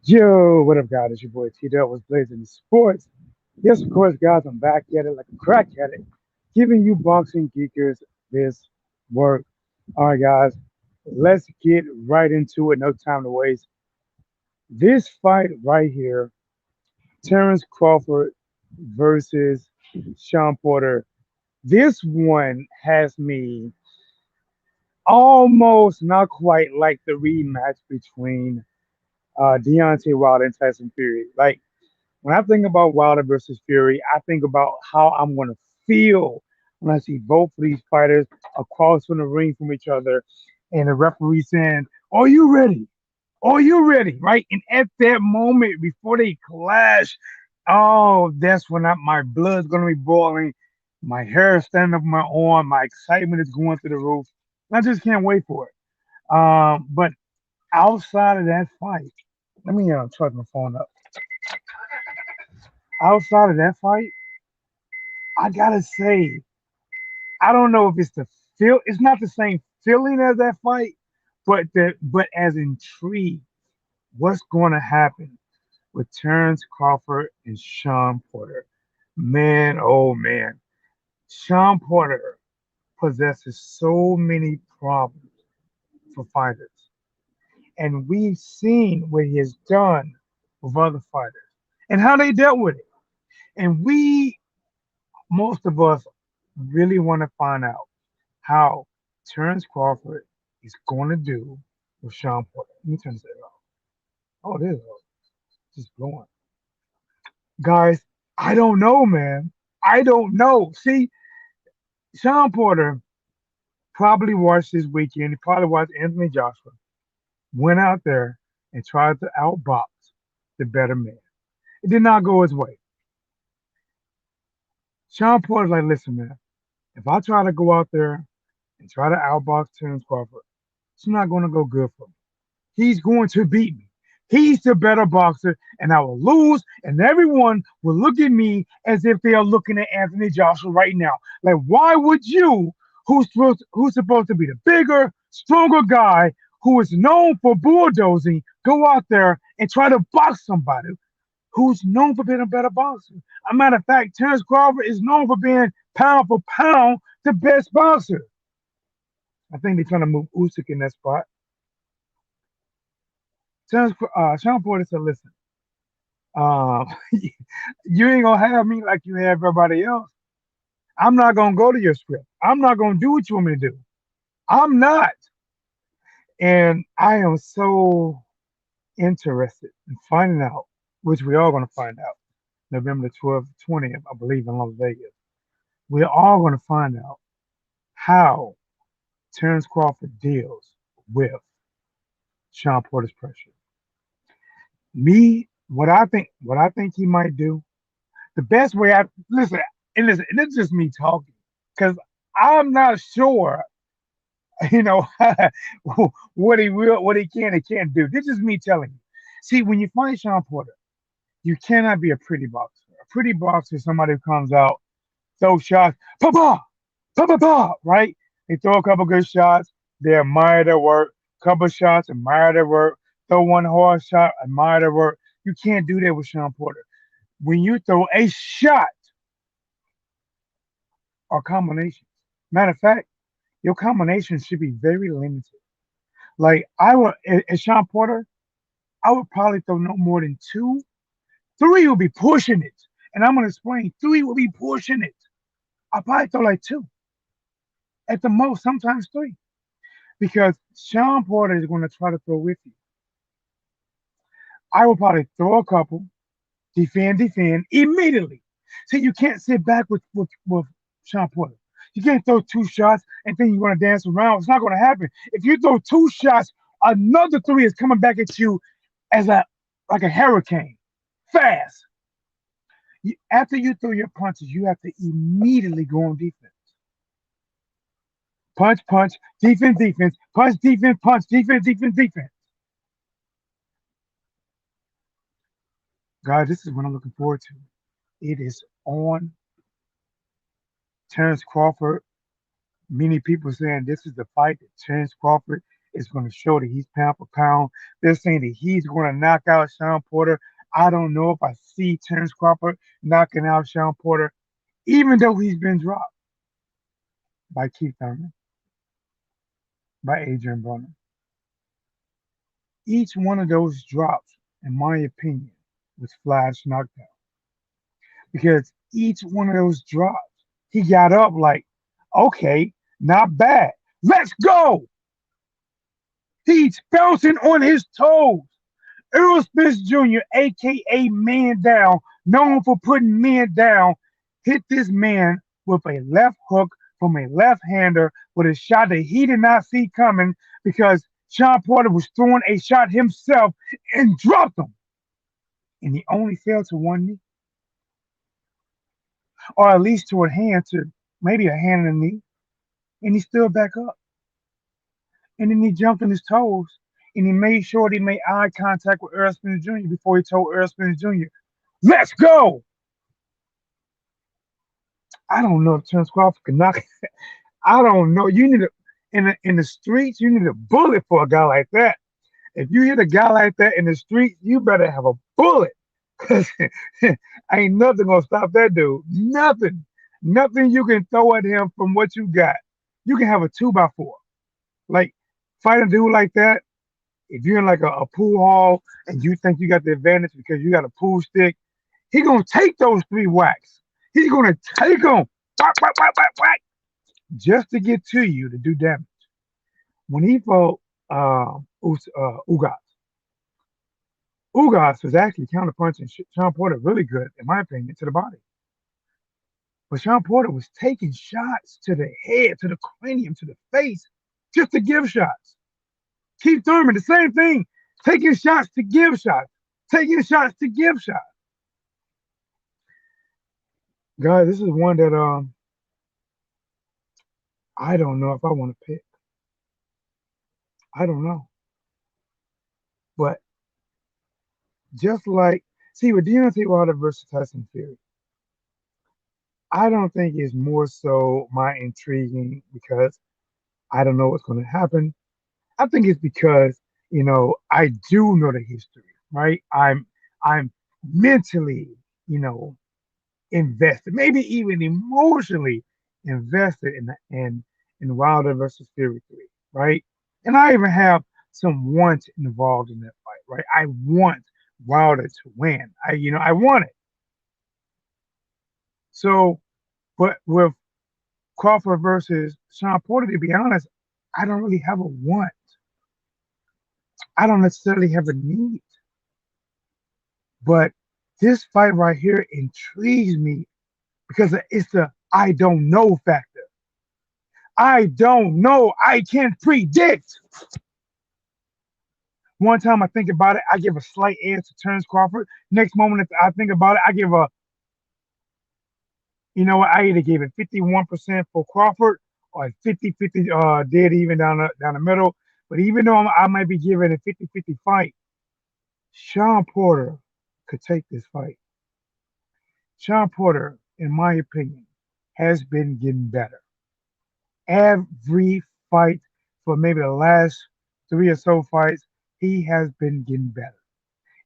Yo, what up, guys? It's your boy TDub was blazing sports. Yes, of course, guys, I'm back at it like a crack at it, giving you boxing geekers this work. All right, guys, let's get right into it. No time to waste. This fight right here, Terence Crawford versus Shawn Porter. This one has me almost not quite like the rematch between Deontay Wilder and Tyson Fury. Like, when I think about Wilder versus Fury, I think about how I'm going to feel when I see both of these fighters across from the ring from each other, and the referee saying, "Are you ready? Are you ready?" Right? And at that moment, before they clash, oh, that's when my blood's going to be boiling, my hair is standing up on my arm, my excitement is going through the roof. I just can't wait for it. But outside of that fight, let me charge my phone up. Outside of that fight, I gotta say, I don't know if it's the feel. It's not the same feeling as that fight, but as intrigued, what's going to happen with Terence Crawford and Shawn Porter? Man, oh man, Shawn Porter possesses so many problems for fighters, and we've seen what he has done with other fighters and how they dealt with it. And most of us, really want to find out how Terence Crawford is going to do with Shawn Porter. Let me turn this off. Oh, it is just blowing. Guys, I don't know, man. I don't know. See, Shawn Porter probably watched this weekend. He probably watched Anthony Joshua, went out there and tried to outbox the better man. It did not go his way. Shawn Porter's like, listen, man, if I try to go out there and try to outbox Terence Crawford, it's not going to go good for me. He's going to beat me. He's the better boxer, and I will lose, and everyone will look at me as if they are looking at Anthony Joshua right now. Like, why would you, who's supposed to be the bigger, stronger guy who is known for bulldozing, go out there and try to box somebody who's known for being a better boxer? A matter of fact, Terence Crawford is known for being pound for pound the best boxer. I think they're trying to move Usyk in that spot. Sean Porter said, "Listen, um, you ain't gonna have me like you have everybody else. I'm not gonna go to your script. I'm not gonna do what you want me to do. I'm not." And I am so interested in finding out, which we are gonna find out, November the 12th, 20th, I believe, in Las Vegas. We're all gonna find out how Terence Crawford deals with Sean Porter's pressure. What I think he might do. The best way I listen, and it's just me talking because I'm not sure, you know, what he can and can't do. This is me telling you. See, when you fight Sean Porter, you cannot be a pretty boxer. A pretty boxer is somebody who comes out, throw shots, pa pa, pa pa pa, right? They throw a couple good shots, they admire their work. Couple shots, admire their work. Throw one hard shot, admire their work. You can't do that with Sean Porter. When you throw a shot or combinations, matter of fact, your combinations should be very limited. Like I would, as Sean Porter, I would probably throw no more than two. Three would be pushing it, and I'm gonna explain. Three would be pushing it. I probably throw like two at the most, sometimes three, because Sean Porter is going to try to throw with you. I would probably throw a couple, defend immediately. See, you can't sit back with Sean Porter. You can't throw two shots and think you're going to dance around. It's not going to happen. If you throw two shots, another three is coming back at you as a like a hurricane, fast. After you throw your punches, you have to immediately go on defense. Punch, punch, defense, punch, defense. Guys, this is what I'm looking forward to. It is on Terence Crawford. Many people saying this is the fight that Terence Crawford It's going to show that he's pound for pound. They're saying that he's going to knock out Shawn Porter. I don't know if I see Terence Crawford knocking out Shawn Porter, even though he's been dropped by Keith Thurman, by Adrian Broner. Each one of those drops, in my opinion, was flash knockdown because each one of those drops, he got up like, okay, not bad. Let's go. He's bouncing on his toes. Earl Spence Jr., aka Man Down, known for putting men down, hit this man with a left hook from a left hander with a shot that he did not see coming because Shawn Porter was throwing a shot himself and dropped him. And he only fell to one knee, or at least to a hand, to maybe a hand and a knee, and he stood back up. And then he jumped on his toes and he made sure that he made eye contact with Earl Spence Jr. before he told Earl Spence Jr., let's go. I don't know if Terence Crawford can knock. I don't know. You need a in the streets. You need a bullet for a guy like that. If you hit a guy like that in the street, you better have a bullet. Cause ain't nothing gonna stop that dude. Nothing. Nothing you can throw at him from what you got. You can have a 2x4. Like fight a dude like that. If you're in like a pool hall and you think you got the advantage because you got a pool stick, he gonna take those 3 whacks. He's gonna take them, whack, whack, whack, whack, whack, just to get to you to do damage. When he fought Ugas, Ugas was actually counterpunching Shawn Porter really good, in my opinion, to the body. But Shawn Porter was taking shots to the head, to the cranium, to the face, just to give shots. Keith Thurman, the same thing, taking shots to give shots, taking shots to give shots. Guys, this is one that I don't know if I want to pick. I don't know. But just like, see, with Deontay Wilder versus Tyson Fury, I don't think it's more so my intriguing because I don't know what's going to happen. I think it's because, I do know the history, right? I'm mentally, invested, maybe even emotionally invested in Wilder versus Fury 3, right? And I even have some want involved in that fight, right? I want Wilder to win. I want it. So, but with Crawford versus Shawn Porter, to be honest, I don't really have a want. I don't necessarily have a need. But this fight right here intrigues me because it's the I don't know factor. I don't know. I can't predict. One time I think about it, I give a slight edge to Terence Crawford. Next moment, if I think about it, I give I either gave it 51% for Crawford or 50-50 dead even down the middle. But even though I might be giving a 50-50 fight, Shawn Porter could take this fight. Shawn Porter, in my opinion, has been getting better. Every fight for maybe the last 3 or so fights, he has been getting better.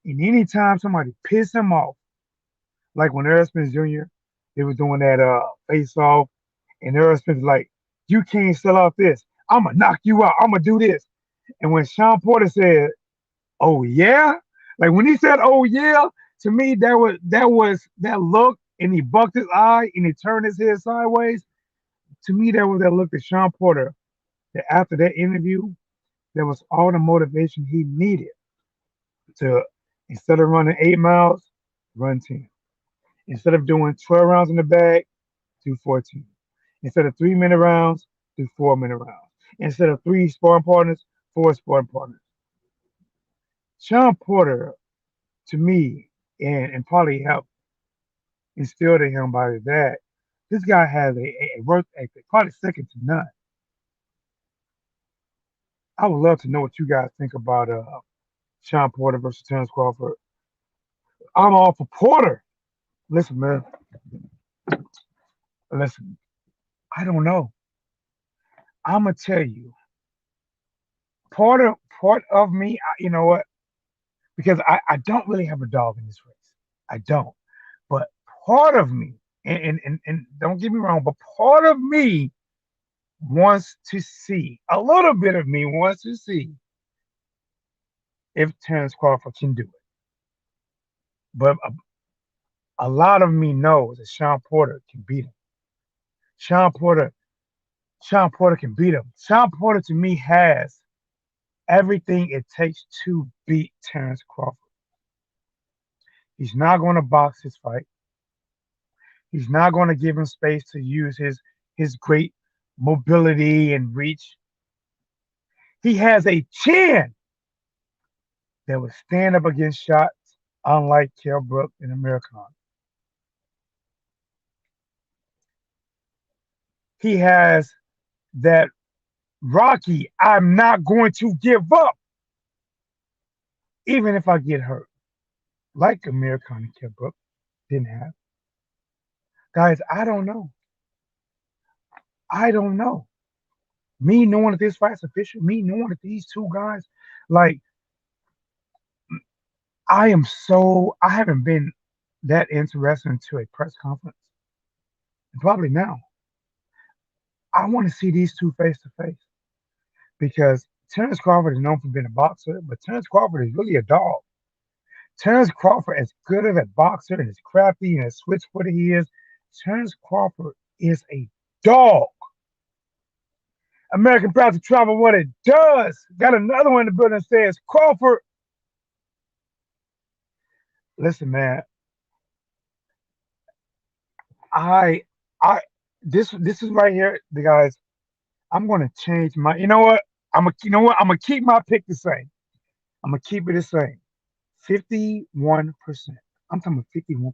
And anytime somebody piss him off, like when Errol Spence Jr., they was doing that face off, and Errol Spence like, you can't sell out this. I'm gonna knock you out. I'm gonna do this. And when Shawn Porter said, "Oh yeah," like when he said, "Oh yeah," to me that was that look, and he bucked his eye and he turned his head sideways. To me, that was that look at Shawn Porter. That after that interview, there was all the motivation he needed to, instead of running 8 miles, run 10. Instead of doing 12 rounds in the bag, do 14. Instead of 3-minute rounds, do 4-minute rounds. Instead of 3 sparring partners, 4 sparring partners. Shawn Porter, to me, and probably helped instill in him by that, this guy has a work ethic, probably second to none. I would love to know what you guys think about Shawn Porter versus Terence Crawford. I'm all for Porter. Listen, man. Listen, I don't know. I'm gonna tell you. part of me, you know what? Because I don't really have a dog in this race. I don't. But part of me, and don't get me wrong, but part of me wants to see, a little bit of me wants to see if Terence Crawford can do it. But a lot of me knows that Shawn Porter can beat him. Shawn Porter, Shawn Porter can beat him. Shawn Porter to me has everything it takes to beat Terence Crawford. He's not going to box his fight. He's not going to give him space to use his great mobility and reach. He has a chin that would stand up against shots, unlike Kell Brook and American. He has that Rocky, I'm not going to give up, even if I get hurt, like American and Kell Brook didn't have. Guys, I don't know. I don't know. Me knowing that this fight's official, me knowing that these two guys, like, I haven't been that interested into a press conference. And probably now. I want to see these two face to face because Terence Crawford is known for being a boxer, but Terence Crawford is really a dog. Terence Crawford, as good of a boxer and as crafty and as switch footed he is, Terence Crawford is a dog. American Proud to Travel, what it does. Got another one in the building that says, Crawford. Listen, man, I, I, this is right here, the guys. I'm gonna change my. You know what? I'm gonna keep my pick the same. I'm gonna keep it the same. 51%. I'm talking about 51%.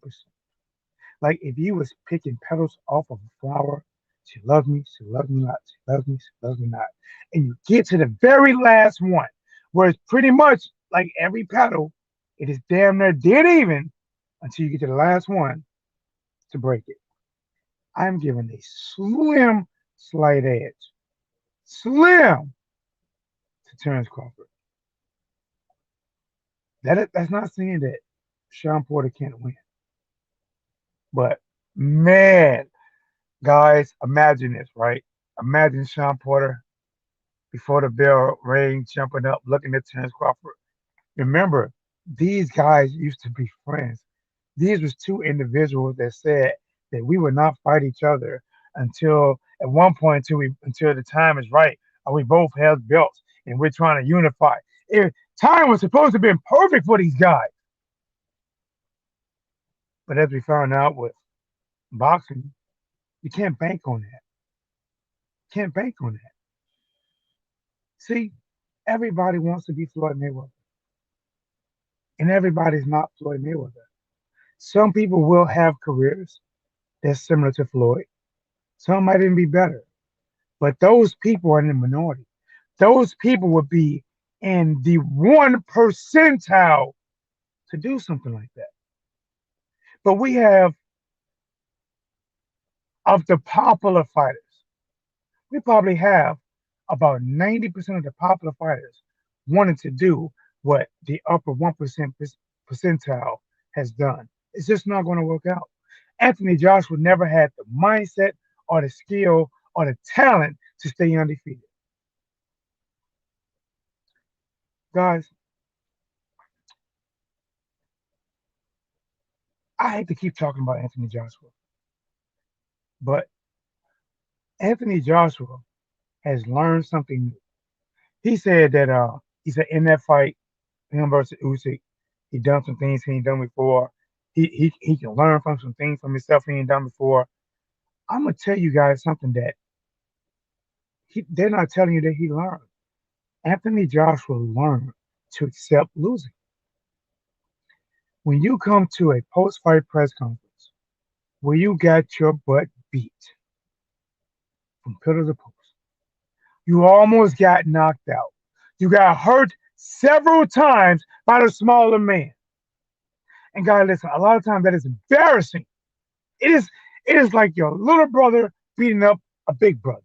Like if you was picking petals off of a flower, she loves me not, she loves me, she loves me not. And you get to the very last one, where it's pretty much like every petal, it is damn near dead even until you get to the last one to break it. I'm giving a slim slight edge. Slim to Terence Crawford. That's not saying that Shawn Porter can't win. But man, guys, imagine this, right? Imagine Shawn Porter before the bell rang, jumping up, looking at Terence Crawford. Remember, these guys used to be friends. These was two individuals that said that we would not fight each other until at one point until the time is right, and we both have belts and we're trying to unify. If time was supposed to have been perfect for these guys, but as we found out with boxing, you can't bank on that. Can't bank on that. See, everybody wants to be Floyd Mayweather, and everybody's not Floyd Mayweather. Some people will have careers that's similar to Floyd. Some might even be better, but those people are in the minority. Those people would be in the 1 percentile to do something like that. But we have, of the popular fighters, we probably have about 90% of the popular fighters wanting to do what the upper 1% percentile has done. It's just not going to work out. Anthony Joshua never had the mindset or the skill or the talent to stay undefeated. Guys, I hate to keep talking about Anthony Joshua, but Anthony Joshua has learned something new. He said in that fight, him versus Usyk, he done some things he ain't done before. He can learn from some things from himself he ain't done before. I'm gonna tell you guys something that they're not telling you that he learned. Anthony Joshua learned to accept losing. When you come to a post-fight press conference where you got your butt beat from pillar to post, you almost got knocked out. You got hurt several times by the smaller man. And guys, listen, a lot of times that is embarrassing. It is it is like your little brother beating up a big brother.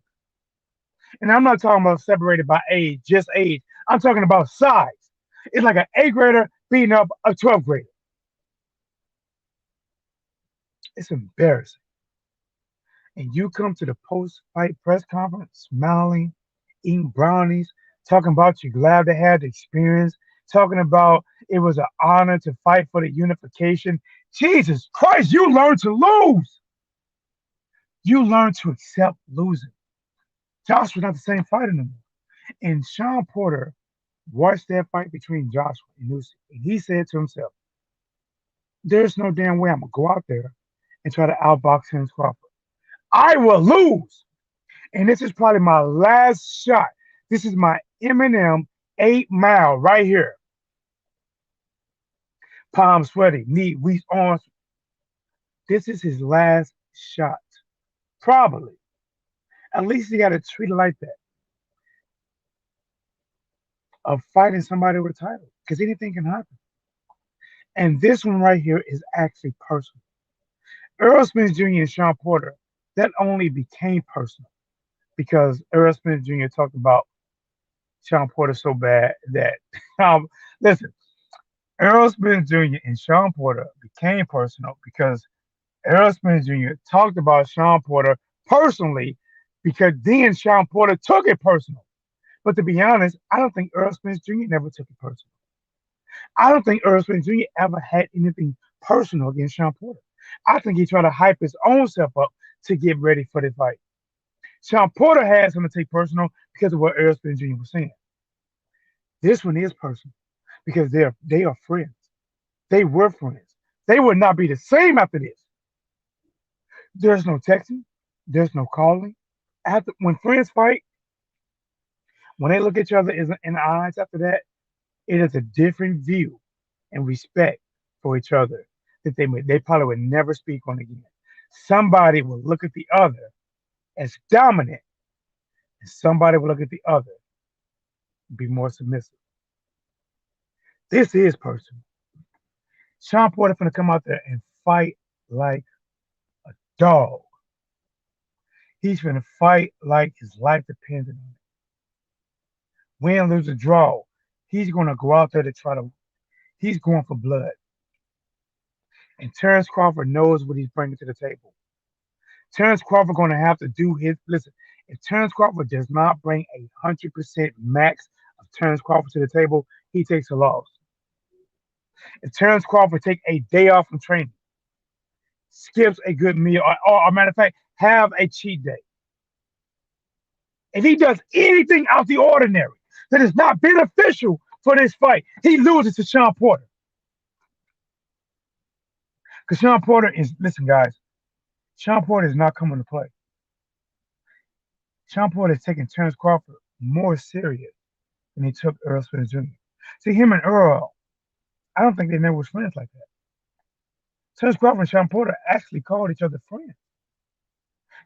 And I'm not talking about separated by age, just age. I'm talking about size. It's like an 8th grader beating up a 12th grader. It's embarrassing. And you come to the post-fight press conference smiling, eating brownies, talking about you're glad to have the experience, talking about it was an honor to fight for the unification. Jesus Christ, you learn to lose. You learn to accept losing. Joshua's not the same fighter anymore. And Shawn Porter watched that fight between Joshua and Usyk, and he said to himself, "There's no damn way I'm gonna go out there and try to outbox Terence Crawford. I will lose." And this is probably my last shot. This is my Eminem 8 Mile right here. Palm sweaty, knee, weak arms. This is his last shot. Probably. At least he got to treat it like that. Of fighting somebody with a title. Because anything can happen. And this one right here is actually personal. Earl Spence Jr. and Shawn Porter, that only became personal because Earl Spence Jr. talked about Shawn Porter so bad that listen, Earl Spence Jr. and Shawn Porter became personal because Earl Spence Jr. talked about Shawn Porter personally because then Shawn Porter took it personal. But to be honest, I don't think Earl Spence Jr. never took it personal. I don't think Earl Spence Jr. ever had anything personal against Shawn Porter. I think he tried to hype his own self up to get ready for the fight. Shawn Porter had something to take personal because of what Earl Spence Jr. was saying. This one is personal because they are friends. They were friends. They would not be the same after this. There's no texting. There's no calling. After when friends fight, when they look at each other in the eyes after that, it is a different view and respect for each other that they probably would never speak on again. Somebody will look at the other as dominant, and somebody will look at the other and be more submissive. This is personal. Shawn Porter gonna come out there and fight like a dog. He's gonna fight like his life depends on it. Win, lose, or draw, he's gonna go out there to try to. He's going for blood. And Terence Crawford knows what he's bringing to the table. Terence Crawford going to have to do his listen. If Terence Crawford does not bring 100% max of Terence Crawford to the table, he takes a loss. If Terence Crawford take a day off from training, skips a good meal, or matter of fact, have a cheat day. If he does anything out the ordinary that is not beneficial for this fight, he loses to Shawn Porter. Because Shawn Porter is, listen, guys, Shawn Porter is not coming to play. Shawn Porter is taking Terence Crawford more serious than he took Earl Spence Jr. See, him and Earl, I don't think they never was friends like that. Terence Crawford and Shawn Porter actually called each other friends.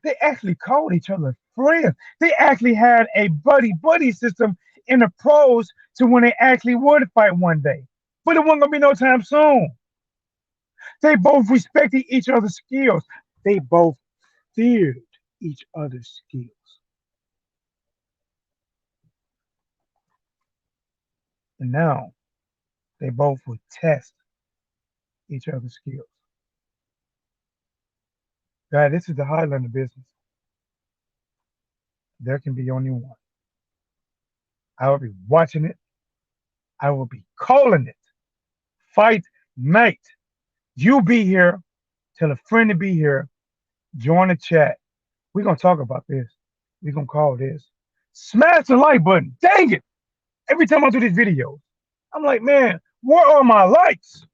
They actually called each other friends. They actually had a buddy system in the pros to when they actually would fight one day. But it wasn't going to be no time soon. They both respected each other's skills. They both feared each other's skills. And now they both will test each other's skills. Guys, this is the Highlander business. There can be only one. I will be watching it. I will be calling it. Fight night. You be here. Tell a friend to be here. Join the chat. We're going to talk about this. We're going to call this. Smash the like button. Dang it. Every time I do this video, I'm like, man, where are my likes?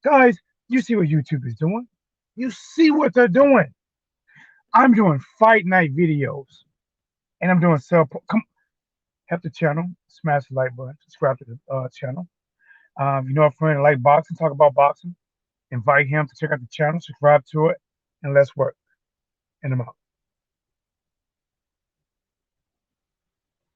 Guys, you see what YouTube is doing. You see what they're doing. I'm doing fight night videos. And I'm doing come help the channel, smash the like button, subscribe to the channel. You know a friend like boxing, talk about boxing. Invite him to check out the channel, subscribe to it, and let's work. And I'm out.